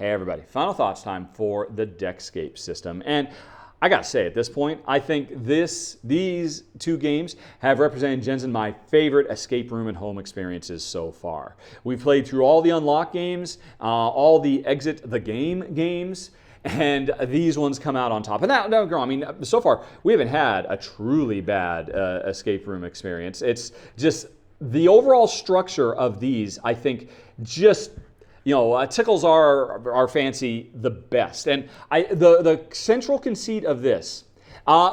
Hey everybody, final thoughts time for the Deckscape system. And I gotta say, at this point, I think these two games have represented, Jensen, my favorite escape room and home experiences so far. We've played through all the Unlock games, all the Exit the Game games, and these ones come out on top. And that, don't get me wrong, I mean, so far, we haven't had a truly bad escape room experience. It's just the overall structure of these, I think, just tickles our fancy the best. And the central conceit of this,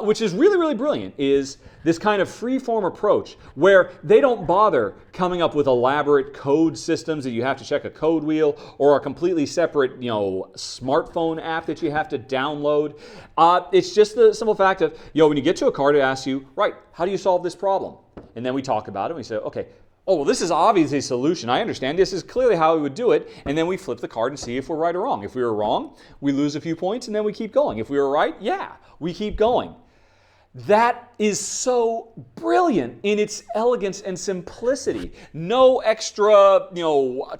which is really, really brilliant, is this kind of free-form approach where they don't bother coming up with elaborate code systems that you have to check a code wheel or a completely separate, smartphone app that you have to download. It's just the simple fact of, when you get to a card, it asks you, right, how do you solve this problem? And then we talk about it and we say, okay, oh, well, this is obviously a solution. I understand. This is clearly how we would do it. And then we flip the card and see if we're right or wrong. If we were wrong, we lose a few points and then we keep going. If we were right, yeah, we keep going. That is so brilliant in its elegance and simplicity. No extra,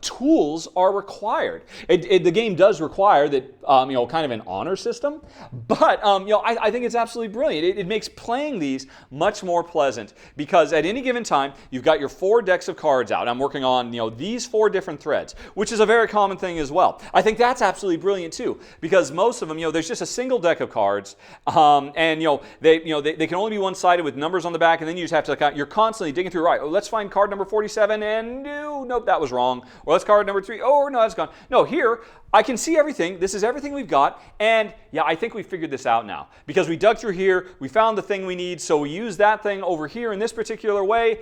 tools are required. The game does require that, kind of an honor system, but I think it's absolutely brilliant. It makes playing these much more pleasant because at any given time you've got your 4 decks of cards out. I'm working on these 4 different threads, which is a very common thing as well. I think that's absolutely brilliant too because most of them, there's just a single deck of cards, and they can only be one-sided with numbers on the back, and then you just have to you're constantly digging through, right, let's find card number 47, and nope, that was wrong. Or let's card number 3, oh, no, that's gone. No, here, I can see everything. This is everything we've got, and yeah, I think we figured this out now. Because we dug through here, we found the thing we need, so we use that thing over here in this particular way.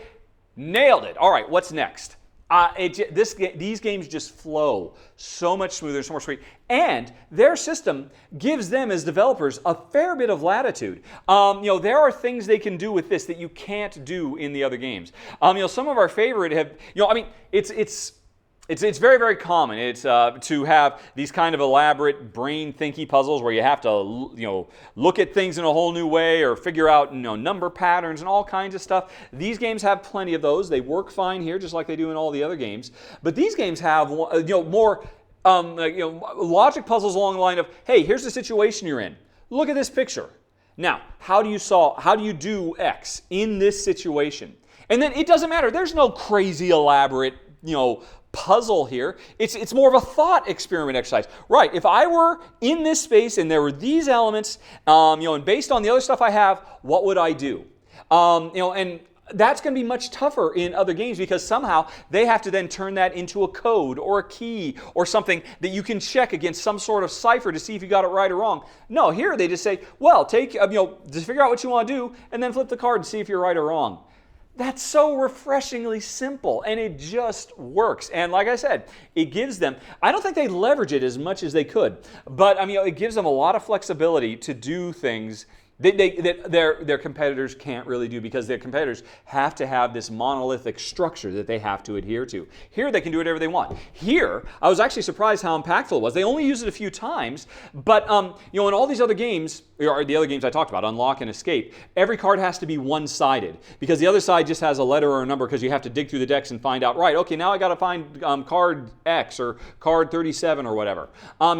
Nailed it. All right, what's next? These games just flow so much smoother, so more sweet, and their system gives them as developers a fair bit of latitude. There are things they can do with this that you can't do in the other games. Some of our favorite have, It's very, very common. It's to have these kind of elaborate brain-thinky puzzles where you have to, look at things in a whole new way or figure out, number patterns and all kinds of stuff. These games have plenty of those. They work fine here, just like they do in all the other games. But these games have, more, logic puzzles along the line of, hey, here's the situation you're in. Look at this picture. Now, how do you do X in this situation? And then it doesn't matter. There's no crazy elaborate, puzzle here. It's more of a thought experiment exercise. Right, if I were in this space and there were these elements, and based on the other stuff I have, what would I do? And that's going to be much tougher in other games because somehow they have to then turn that into a code or a key or something that you can check against some sort of cipher to see if you got it right or wrong. No, here they just say, well, just figure out what you want to do and then flip the card and see if you're right or wrong. That's so refreshingly simple, and it just works. And like I said, it gives them, I don't think they leverage it as much as they could, but it gives them a lot of flexibility to do things that their competitors can't really do because their competitors have to have this monolithic structure that they have to adhere to. Here, they can do whatever they want. Here, I was actually surprised how impactful it was. They only use it a few times, but in all these other games, or the other games I talked about, Unlock and Escape, every card has to be one-sided because the other side just has a letter or a number because you have to dig through the decks and find out, right, okay, now I got to find card X or card 37 or whatever.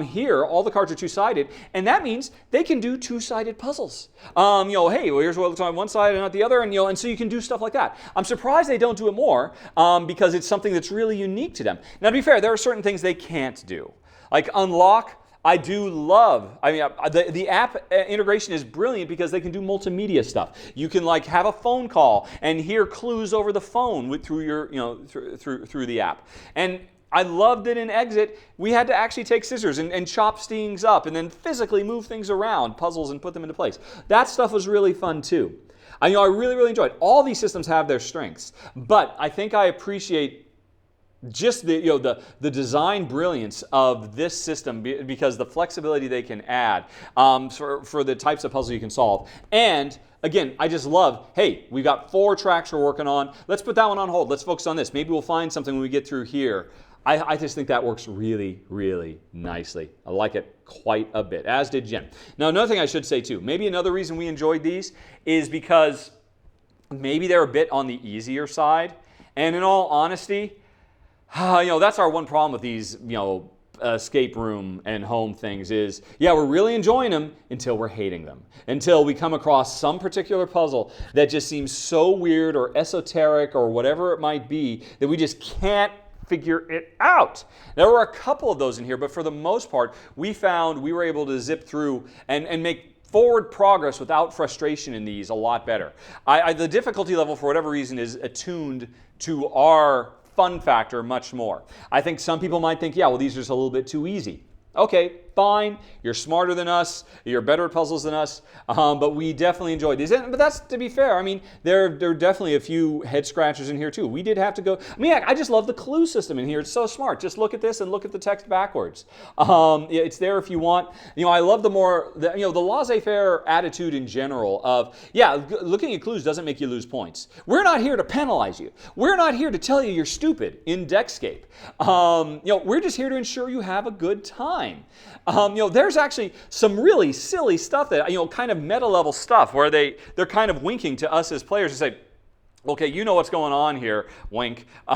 Here, all the cards are two-sided, and that means they can do two-sided puzzles. Hey, well, here's what looks on one side and not the other, and so you can do stuff like that. I'm surprised they don't do it more because it's something that's really unique to them. Now, to be fair, there are certain things they can't do. Like Unlock, I do love. The app integration is brilliant because they can do multimedia stuff. You can have a phone call and hear clues over the phone through your, through the app. And I loved it in Exit. We had to actually take scissors and chop things up and then physically move things around, puzzles, and put them into place. That stuff was really fun too. I really, really enjoyed it. All these systems have their strengths, but I think I appreciate just the design brilliance of this system because the flexibility they can add for the types of puzzles you can solve. And again, I just love, hey, we've got 4 tracks we're working on. Let's put that one on hold. Let's focus on this. Maybe we'll find something when we get through here. I just think that works really, really nicely. I like it quite a bit, as did Jen. Now, another thing I should say too, maybe another reason we enjoyed these is because maybe they're a bit on the easier side. And in all honesty, that's our one problem with these, escape room and home things is, yeah, we're really enjoying them until we're hating them. Until we come across some particular puzzle that just seems so weird or esoteric or whatever it might be that we just can't figure it out. There were a couple of those in here, but for the most part, we found we were able to zip through and make forward progress without frustration in these a lot better. The difficulty level, for whatever reason, is attuned to our fun factor much more. I think some people might think, yeah, well, these are just a little bit too easy. Okay, fine. You're smarter than us. You're better at puzzles than us. But we definitely enjoyed these. But that's, to be fair, I mean, there are definitely a few head scratchers in here too. We did have to go. I mean, I just love the clue system in here. It's so smart. Just look at this and look at the text backwards. It's there if you want. I love the laissez-faire attitude in general of, yeah, looking at clues doesn't make you lose points. We're not here to penalize you. We're not here to tell you you're stupid in Deckscape. We're just here to ensure you have a good time. There's actually some really silly stuff that, kind of meta level stuff where they're kind of winking to us as players to say, okay, you know what's going on here, wink. We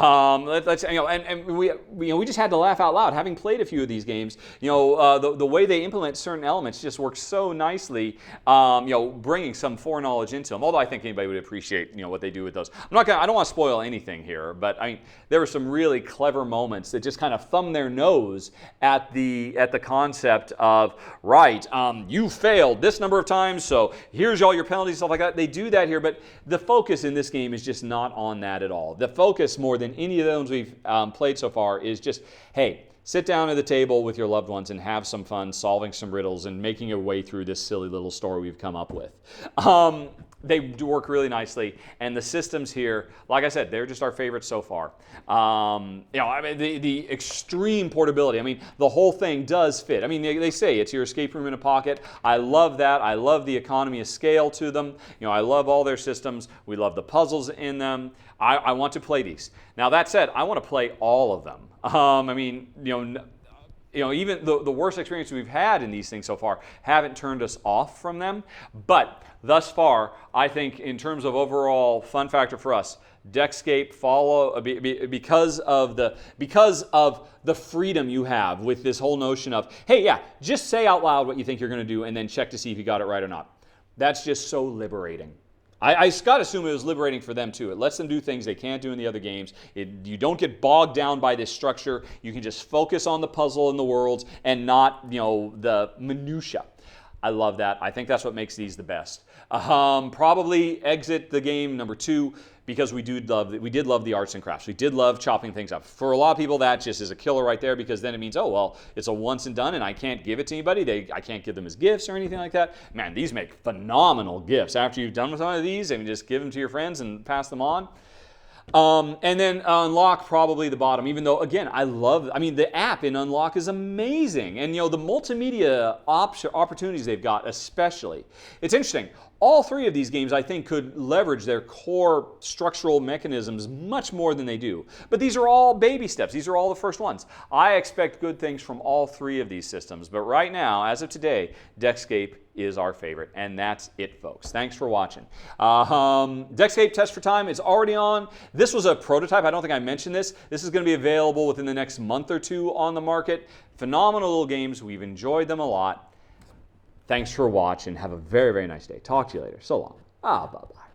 just had to laugh out loud. Having played a few of these games, the way they implement certain elements just works so nicely, bringing some foreknowledge into them. Although I think anybody would appreciate, what they do with those. I don't want to spoil anything here, but there were some really clever moments that just kind of thumb their nose at the concept of, right, you failed this number of times, so here's all your penalties, stuff like that. They do that here, but the focus in this game is just not on that at all. The focus, more than any of those we've played so far, is just, hey, sit down at the table with your loved ones and have some fun solving some riddles and making your way through this silly little story we've come up with. They do work really nicely, and the systems here, like I said, they're just our favorites so far. The extreme portability. The whole thing does fit. They say it's your escape room in a pocket. I love that. I love the economy of scale to them. I love all their systems. We love the puzzles in them. I want to play these. Now that said, I want to play all of them. Even the worst experiences we've had in these things so far haven't turned us off from them. But thus far, I think in terms of overall fun factor for us, Deckscape because of the freedom you have with this whole notion of, hey, yeah, just say out loud what you think you're going to do and then check to see if you got it right or not. That's just so liberating. I got to assume it was liberating for them too. It lets them do things they can't do in the other games. You don't get bogged down by this structure. You can just focus on the puzzle and the worlds and not, the minutia. I love that. I think that's what makes these the best. Probably exit the game number 2 because we did love the arts and crafts. We did love chopping things up. For a lot of people, that just is a killer right there because then it means, oh, well, it's a once and done and I can't give it to anybody. I can't give them as gifts or anything like that. Man, these make phenomenal gifts. After you've done with one of these, and just give them to your friends and pass them on. And then Unlock, probably the bottom, even though, again, the app in Unlock is amazing. And, the multimedia opportunities they've got, especially. It's interesting. All 3 of these games, I think, could leverage their core structural mechanisms much more than they do. But these are all baby steps. These are all the first ones. I expect good things from all 3 of these systems. But right now, as of today, Deckscape is our favorite. And that's it, folks. Thanks for watching. Deckscape Test for Time is already on. This was a prototype. I don't think I mentioned this. This is going to be available within the next month or 2 on the market. Phenomenal little games. We've enjoyed them a lot. Thanks for watching. Have a very, very nice day. Talk to you later. So long. Bye-bye.